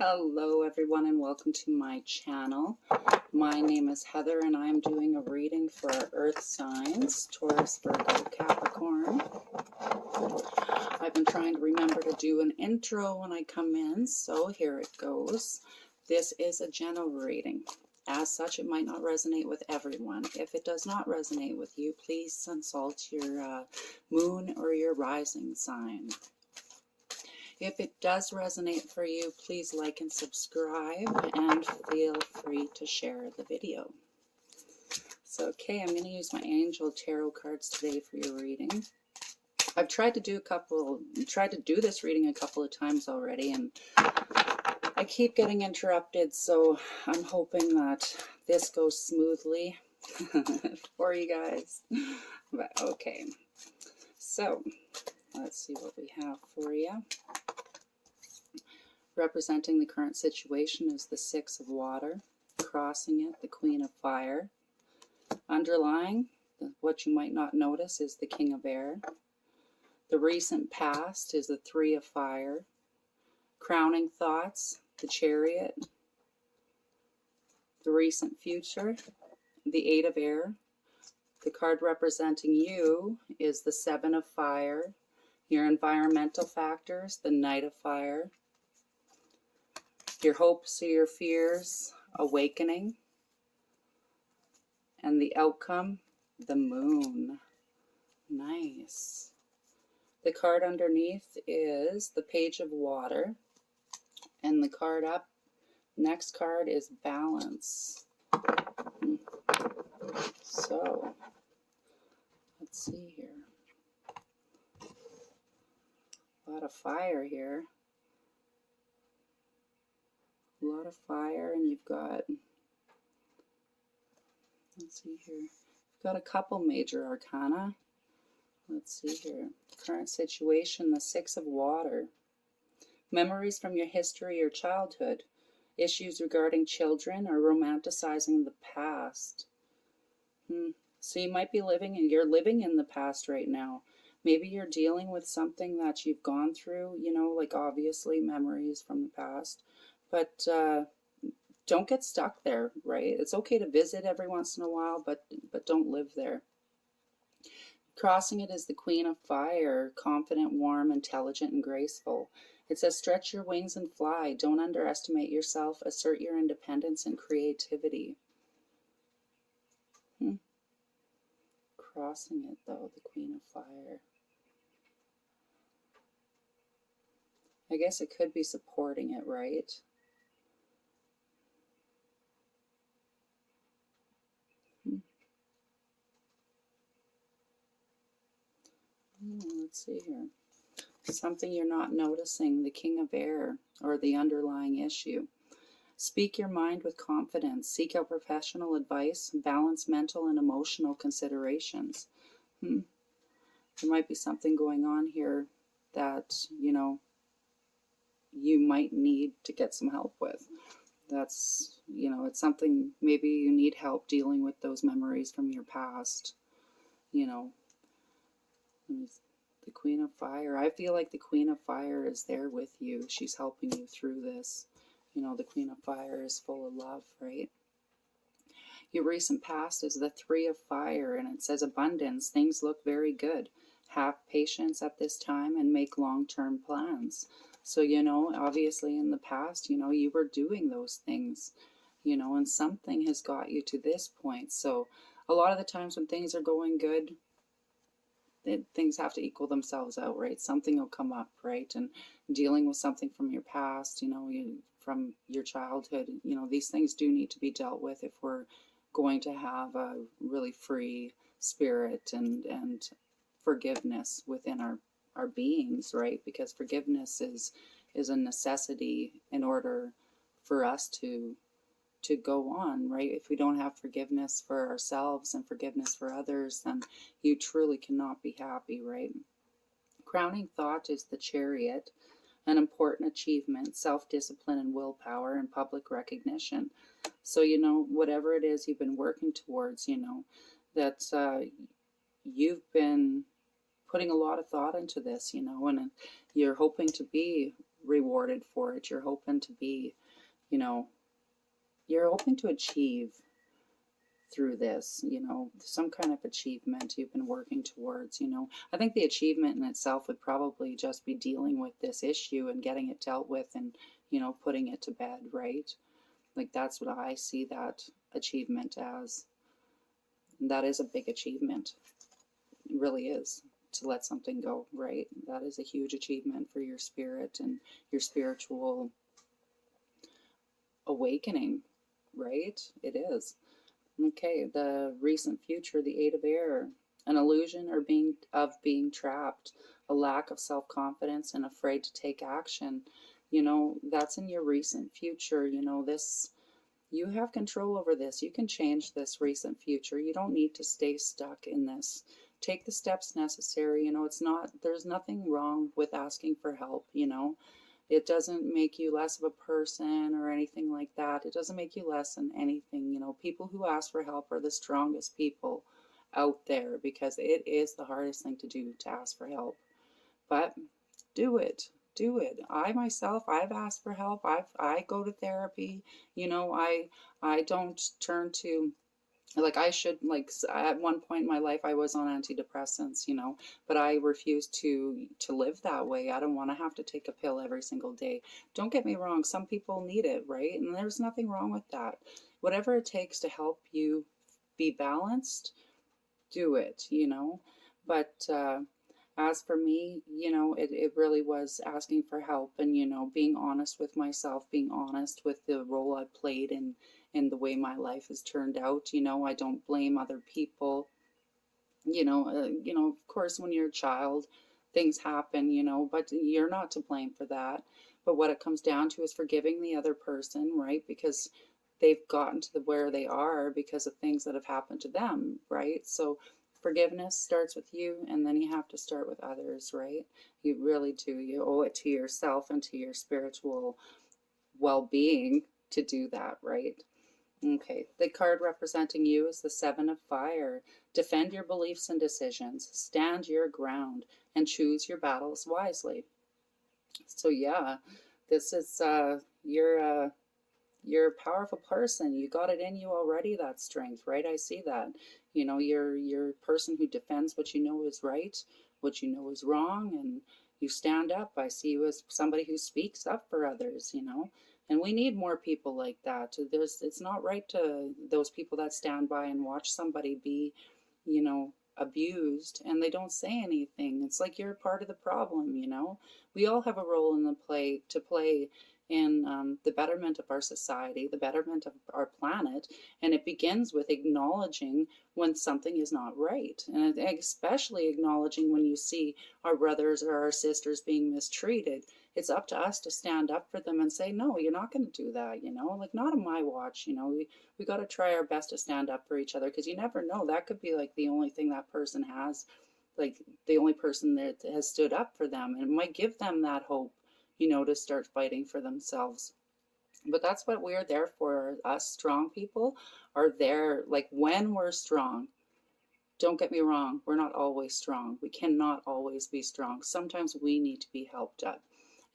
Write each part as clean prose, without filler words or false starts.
Hello everyone and welcome to my channel. My name is Heather and I am doing a reading for our earth signs, Taurus, Virgo, Capricorn. I've been trying to remember to do an intro when I come in, so here it goes. This is a general reading. As such, it might not resonate with everyone. If it does not resonate with you, please consult your moon or your rising sign. If it does resonate for you, please like and subscribe and feel free to share the video. So, okay, I'm going to use my angel tarot cards today for your reading. I've tried to do this reading a couple of times already, and I keep getting interrupted, so I'm hoping that this goes smoothly for you guys. But okay, so let's see what we have for you. Representing the current situation is the Six of Water. Crossing it, the Queen of Fire. Underlying, what you might not notice, is the King of Air. The recent past is the Three of Fire. Crowning thoughts, the Chariot. The recent future, the Eight of Air. The card representing you is the Seven of Fire. Your environmental factors, the Knight of Fire. Your hopes or your fears, awakening. And the outcome, the Moon. Nice. The card underneath is the Page of Water. And the card up, next card is Balance. So, let's see here. A lot of fire here. A lot of fire, and you've got, let's see here, you've got a couple major arcana. Let's see here. Current situation, the Six of Water. Memories from your history or childhood. Issues regarding children or romanticizing the past. So you might be you're living in the past right now. Maybe you're dealing with something that you've gone through, you know, like obviously memories from the past. But don't get stuck there, right? It's okay to visit every once in a while, but don't live there. Crossing it is the Queen of Fire, confident, warm, intelligent, and graceful. It says, stretch your wings and fly. Don't underestimate yourself. Assert your independence and creativity. Crossing it, though, the Queen of Fire. I guess it could be supporting it, right? Let's see here. Something you're not noticing, the King of Air, or the underlying issue. Speak your mind with confidence. Seek out professional advice. Balance mental and emotional considerations. There might be something going on here that, you know, you might need to get some help with. That's, you know, it's something, maybe you need help dealing with those memories from your past, you know. The Queen of Fire. I feel like the Queen of Fire is there with you. She's helping you through this. You know, the Queen of Fire is full of love, right? Your recent past is the Three of Fire, and it says abundance. Things look very good. Have patience at this time and make long-term plans. So, you know, obviously in the past, you know, you were doing those things, you know, and something has got you to this point. So a lot of the times when things are going good, things have to equal themselves out, right? Something will come up, right? And dealing with something from your past, you know, from your childhood, you know, these things do need to be dealt with if we're going to have a really free spirit and forgiveness within our beings, right? Because forgiveness is a necessity in order for us to go on, right? If we don't have forgiveness for ourselves and forgiveness for others, then you truly cannot be happy, right? Crowning thought is the Chariot, an important achievement, self-discipline and willpower and public recognition. So, you know, whatever it is you've been working towards, you know, that you've been putting a lot of thought into this, you know, and you're hoping to be rewarded for it. You're hoping to be, you know, you're hoping to achieve through this, some kind of achievement you've been working towards. I think the achievement in itself would probably just be dealing with this issue and getting it dealt with and, putting it to bed, right? Like that's what I see that achievement as. And that is a big achievement. It really is, to let something go, right? That is a huge achievement for your spirit and your spiritual awakening, right? It is. Okay, the recent future, the Eight of Air, an illusion of being trapped, a lack of self-confidence and afraid to take action. That's in your recent future. You have control over this. You can change this recent future. You don't need to stay stuck in this. Take the steps necessary. There's nothing wrong with asking for help. It doesn't make you less of a person or anything like that. It doesn't make you less than anything. People who ask for help are the strongest people out there, because it is the hardest thing to do, to ask for help. But do it. Do it. I myself, I've asked for help. I go to therapy. I don't turn to, like, I should, like, at one point in my life I was on antidepressants, but I refuse to live that way. I don't want to have to take a pill every single day. Don't get me wrong, some people need it, right? And there's nothing wrong with that. Whatever it takes to help you be balanced, do it. But as for me, it really was asking for help and, being honest with myself, being honest with the role I played in the way my life has turned out. I don't blame other people. Of course, when you're a child, things happen, but you're not to blame for that. But what it comes down to is forgiving the other person, right? Because they've gotten to where they are because of things that have happened to them, right? So forgiveness starts with you, and then you have to start with others, right? You really do. You owe it to yourself and to your spiritual well-being to do that, right? Okay, the card representing you is the Seven of Fire. Defend your beliefs and decisions, stand your ground, and choose your battles wisely. So yeah, this is you're a powerful person. You got it in you already, that strength, right? I see that. You're a person who defends what you know is right, what you know is wrong, and you stand up. I see you as somebody who speaks up for others, and we need more people like that. It's not right to those people that stand by and watch somebody be, abused and they don't say anything. It's like you're part of the problem. We all have a role to play in the betterment of our society, the betterment of our planet, and it begins with acknowledging when something is not right, and especially acknowledging when you see our brothers or our sisters being mistreated. It's up to us to stand up for them and say, no, you're not going to do that, like, not on my watch. We got to try our best to stand up for each other, because you never know, that could be like the only thing that person has, like the only person that has stood up for them, and it might give them that hope, to start fighting for themselves. But that's what we're there for. Us strong people are there, like, when we're strong. Don't get me wrong, we're not always strong. We cannot always be strong. Sometimes we need to be helped up.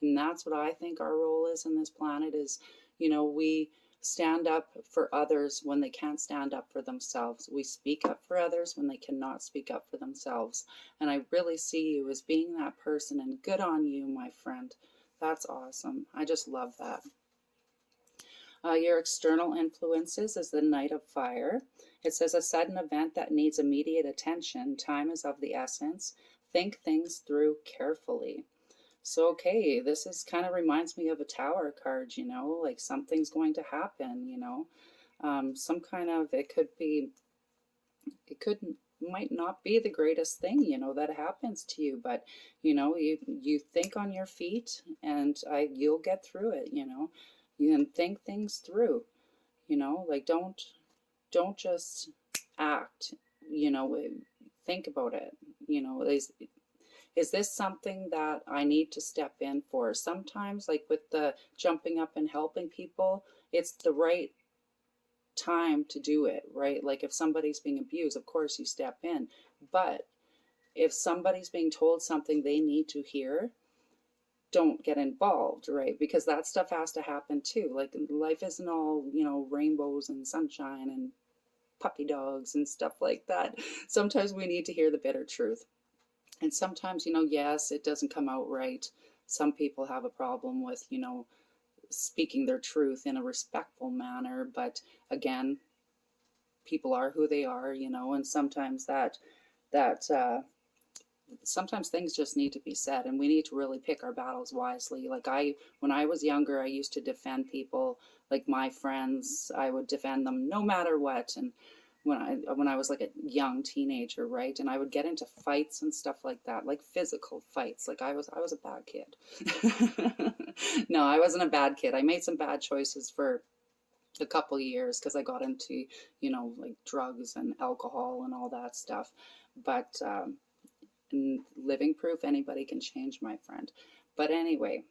And that's what I think our role is in this planet is, we stand up for others when they can't stand up for themselves. We speak up for others when they cannot speak up for themselves. And I really see you as being that person, and good on you, my friend. That's awesome. I just love that. Your external influences is the Knight of Fire. It says a sudden event that needs immediate attention. Time is of the essence. Think things through carefully. So, okay, this is kind of reminds me of a Tower card, like something's going to happen, some kind of, might not be the greatest thing, that happens to you, but, you think on your feet, and you'll get through it, you can think things through, like, don't just act, think about it, is this something that I need to step in for? Sometimes, like with the jumping up and helping people, it's the right time to do it, right? Like if somebody's being abused, of course you step in. But if somebody's being told something they need to hear, don't get involved, right? Because that stuff has to happen too. Like life isn't all, you know, rainbows and sunshine and puppy dogs and stuff like that. Sometimes we need to hear the bitter truth. And sometimes, you know, yes, it doesn't come out right. Some people have a problem with, you know, speaking their truth in a respectful manner. But again, people are who they are, you know, and sometimes that sometimes things just need to be said, and we need to really pick our battles wisely. Like when I was younger, I used to defend people, like my friends. I would defend them no matter what. And when I was like a young teenager, right, and I would get into fights and stuff like that, like physical fights. Like I was a bad kid. No, I wasn't a bad kid. I made some bad choices for a couple years because I got into, you know, like drugs and alcohol and all that stuff. But living proof anybody can change, my friend. But anyway,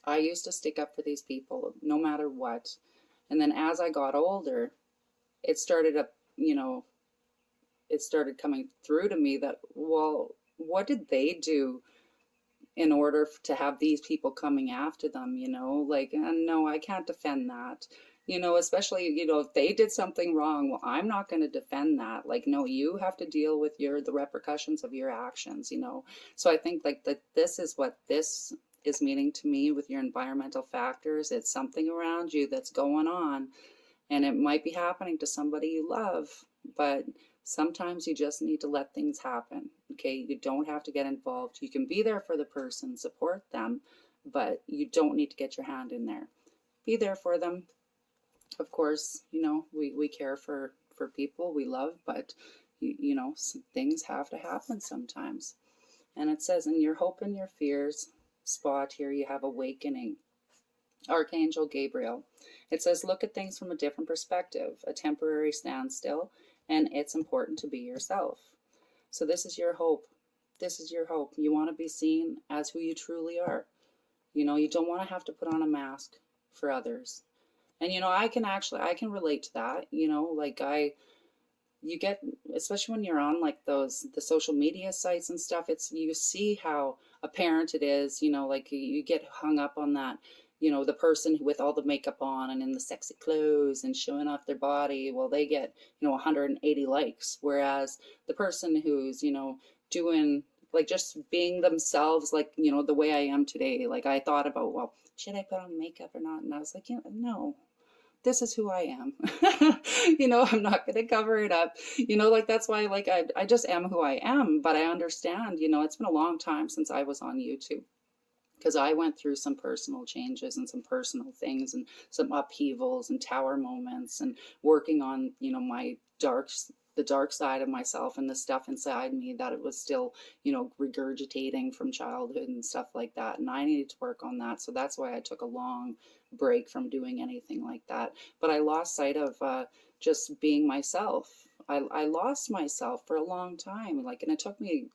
I used to stick up for these people no matter what. And then as I got older, it started up, you know, it started coming through to me that, well, what did they do in order to have these people coming after them, you know? Like, no, I can't defend that. You know, especially, you know, if they did something wrong, well, I'm not going to defend that. Like, no, you have to deal with the repercussions of your actions, you know? So I think like that this is what this is meaning to me with your environmental factors. It's something around you that's going on, and it might be happening to somebody you love, but sometimes you just need to let things happen. Okay, you don't have to get involved. You can be there for the person, support them, but you don't need to get your hand in there. Be there for them. Of course, you know, we care for people we love, but you know, some things have to happen sometimes. And it says in your hope and your fears spot here, you have awakening. Archangel Gabriel. It says, look at things from a different perspective, a temporary standstill, and it's important to be yourself. So this is your hope. This is your hope. You want to be seen as who you truly are. You know, you don't want to have to put on a mask for others. And, you know, I can relate to that. You know, like you get, especially when you're on like the social media sites and stuff, you see how apparent it is, you know, like you get hung up on that, you know, the person with all the makeup on and in the sexy clothes and showing off their body. Well, they get, you know, 180 likes. Whereas the person who's, you know, doing like just being themselves, like, you know, the way I am today, like I thought about, well, should I put on makeup or not? And I was like, you know, no, this is who I am. You know, I'm not going to cover it up. You know, like that's why, like, I just am who I am. But I understand, you know, it's been a long time since I was on YouTube, because I went through some personal changes and some personal things and some upheavals and tower moments and working on, you know, the dark side of myself and the stuff inside me that it was still, you know, regurgitating from childhood and stuff like that. And I needed to work on that. So that's why I took a long break from doing anything like that. But I lost sight of just being myself. I lost myself for a long time. Like, and it took me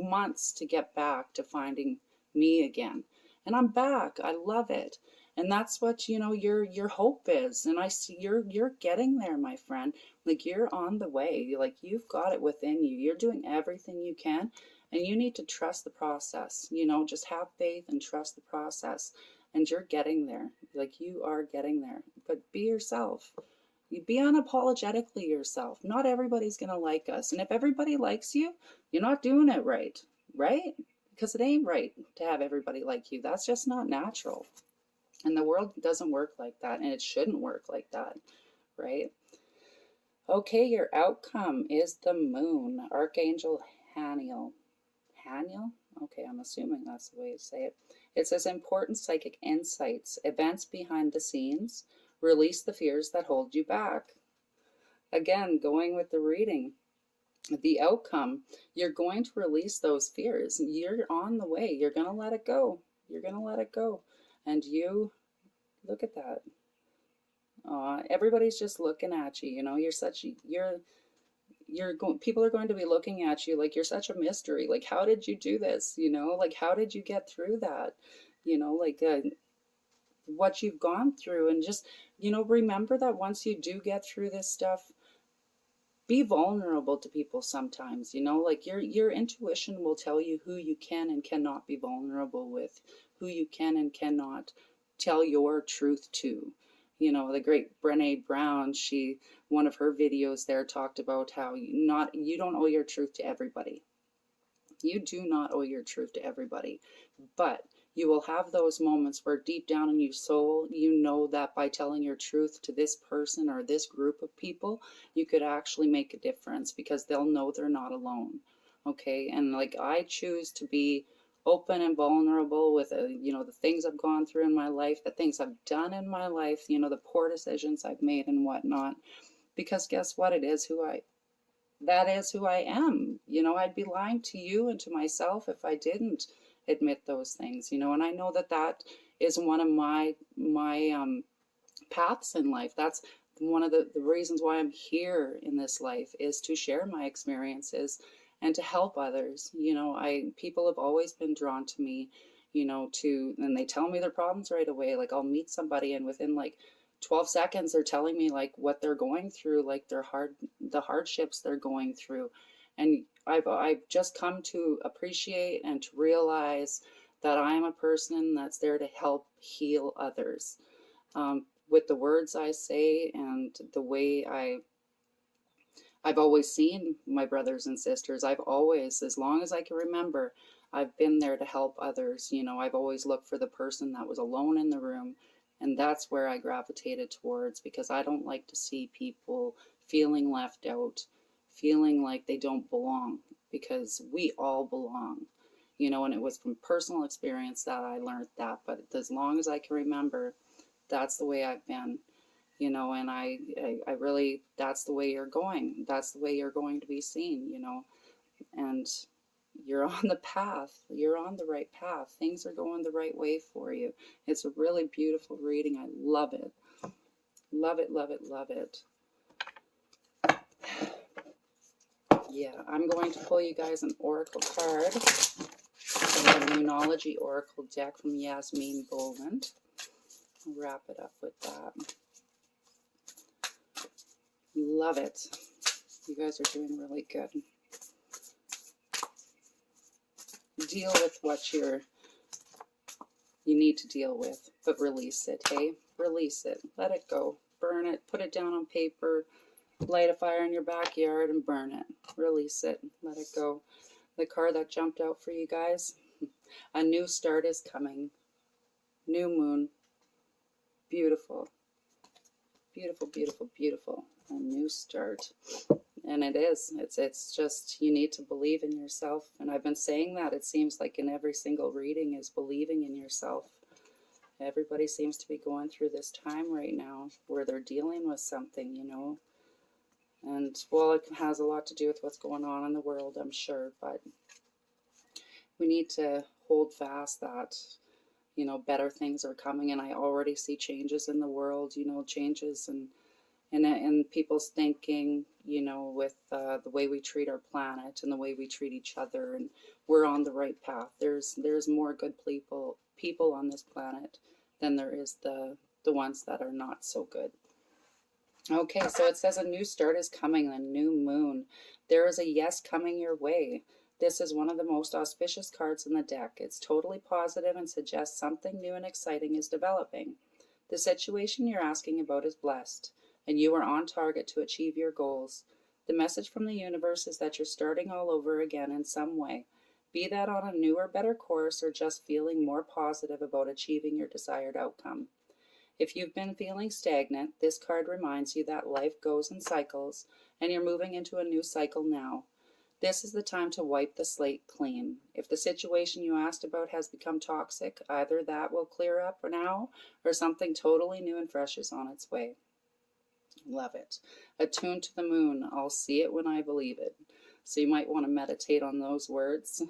months to get back to finding me again. And I'm back. I love it. And that's what, you know, your hope is. And I see you're getting there, my friend. Like, you're on the way. Like, you've got it within you. You're doing everything you can, and you need to trust the process. You know, just have faith and trust the process. And you're getting there. Like, you are getting there. But be yourself. You be unapologetically yourself. Not everybody's going to like us. And if everybody likes you, you're not doing it right. Right? Because it ain't right to have everybody like you. That's just not natural. And the world doesn't work like that, and it shouldn't work like that, right? Okay, your outcome is the moon. Archangel Haniel. Haniel? Okay, I'm assuming that's the way to say it. It says important psychic insights, events behind the scenes, release the fears that hold you back. Again, going with the reading. The outcome, you're going to release those fears. You're on the way. You're going to let it go. You're going to let it go. And you, look at that. Everybody's just looking at you. You know, people are going to be looking at you like you're such a mystery. Like, how did you do this? You know, like, how did you get through that? You know, like, what you've gone through. And just, you know, remember that once you do get through this stuff, be vulnerable to people sometimes, you know, like your intuition will tell you who you can and cannot be vulnerable with, who you can and cannot tell your truth to. You know, the great Brené Brown, she, one of her videos there talked about how you don't owe your truth to everybody. You do not owe your truth to everybody, but you will have those moments where deep down in your soul, you know that by telling your truth to this person or this group of people, you could actually make a difference because they'll know they're not alone. Okay. And like I choose to be open and vulnerable with, you know, the things I've gone through in my life, the things I've done in my life, you know, the poor decisions I've made and whatnot. Because guess what? That is who I am. You know, I'd be lying to you and to myself if I didn't admit those things, you know, and I know that that is one of my paths in life. That's one of the reasons why I'm here in this life, is to share my experiences and to help others. You know, people have always been drawn to me, you know, and they tell me their problems right away. Like I'll meet somebody and within like 12 seconds they're telling me like what they're going through, like the hardships they're going through. And I've just come to appreciate and to realize that I am a person that's there to help heal others, with the words I say and the way I've always seen my brothers and sisters. I've always, as long as I can remember, I've been there to help others. You know, I've always looked for the person that was alone in the room, and that's where I gravitated towards, because I don't like to see people feeling left out, feeling like they don't belong, because we all belong. You know, and it was from personal experience that I learned that. But as long as I can remember, that's the way I've been, you know. And I really, that's the way you're going. That's the way you're going to be seen, you know. And you're on the path. You're on the right path. Things are going the right way for you. It's a really beautiful reading. I love it. Love it, love it, love it. Yeah, I'm going to pull you guys an oracle card. A Moonology Oracle deck from Yasmin Boland. I'll wrap it up with that. Love it. You guys are doing really good. Deal with what you need to deal with, but release it, hey? Release it. Let it go. Burn it. Put it down on paper. Light a fire in your backyard and burn it. Release it. Let it go. The card that jumped out for you guys, a new start is coming. New moon. Beautiful. Beautiful, beautiful, beautiful. A new start. And it is. It's just, you need to believe in yourself. And I've been saying that, it seems like in every single reading, is believing in yourself. Everybody seems to be going through this time right now where they're dealing with something, you know. And, well, it has a lot to do with what's going on in the world, I'm sure. But we need to hold fast that, you know, better things are coming. And I already see changes in the world, you know, changes and people's thinking, you know, with the way we treat our planet and the way we treat each other. And we're on the right path. There's more good people on this planet than there is the ones that are not so good. Okay, so it says a new start is coming, a new moon. There is a yes coming your way. This is one of the most auspicious cards in the deck. It's totally positive and suggests something new and exciting is developing. The situation you're asking about is blessed, and you are on target to achieve your goals. The message from the universe is that you're starting all over again in some way, be that on a new or better course or just feeling more positive about achieving your desired outcome. If you've been feeling stagnant, this card reminds you that life goes in cycles, and you're moving into a new cycle now. This is the time to wipe the slate clean. If the situation you asked about has become toxic, either that will clear up now, or something totally new and fresh is on its way. Love it. Attuned to the moon. I'll see it when I believe it. So you might want to meditate on those words.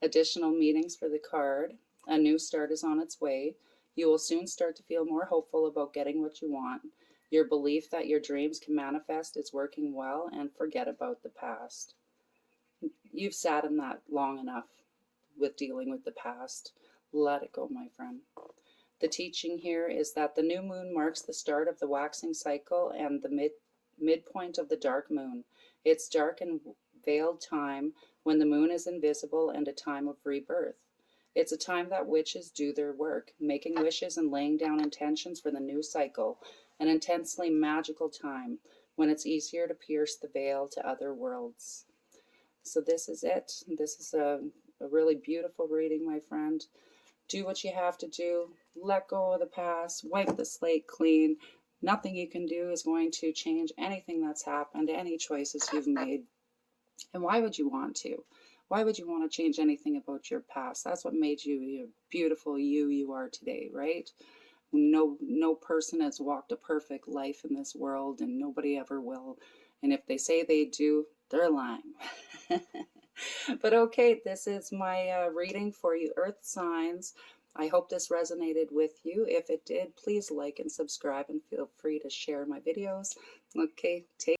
Additional meanings for the card. A new start is on its way. You will soon start to feel more hopeful about getting what you want. Your belief that your dreams can manifest is working well, and forget about the past. You've sat in that long enough with dealing with the past. Let it go, my friend. The teaching here is that the new moon marks the start of the waxing cycle and the midpoint of the dark moon. It's dark and veiled time when the moon is invisible and a time of rebirth. It's a time that witches do their work, making wishes and laying down intentions for the new cycle, an intensely magical time when it's easier to pierce the veil to other worlds. So this is it. This is a really beautiful reading, my friend. Do what you have to do. Let go of the past. Wipe the slate clean. Nothing you can do is going to change anything that's happened, any choices you've made. And why would you want to? Why would you want to change anything about your past? That's what made you the beautiful you are today, right? No person has walked a perfect life in this world, and nobody ever will. And if they say they do, they're lying. But okay, this is my reading for you, Earth signs. I hope this resonated with you. If it did, please like and subscribe, and feel free to share my videos. Okay, take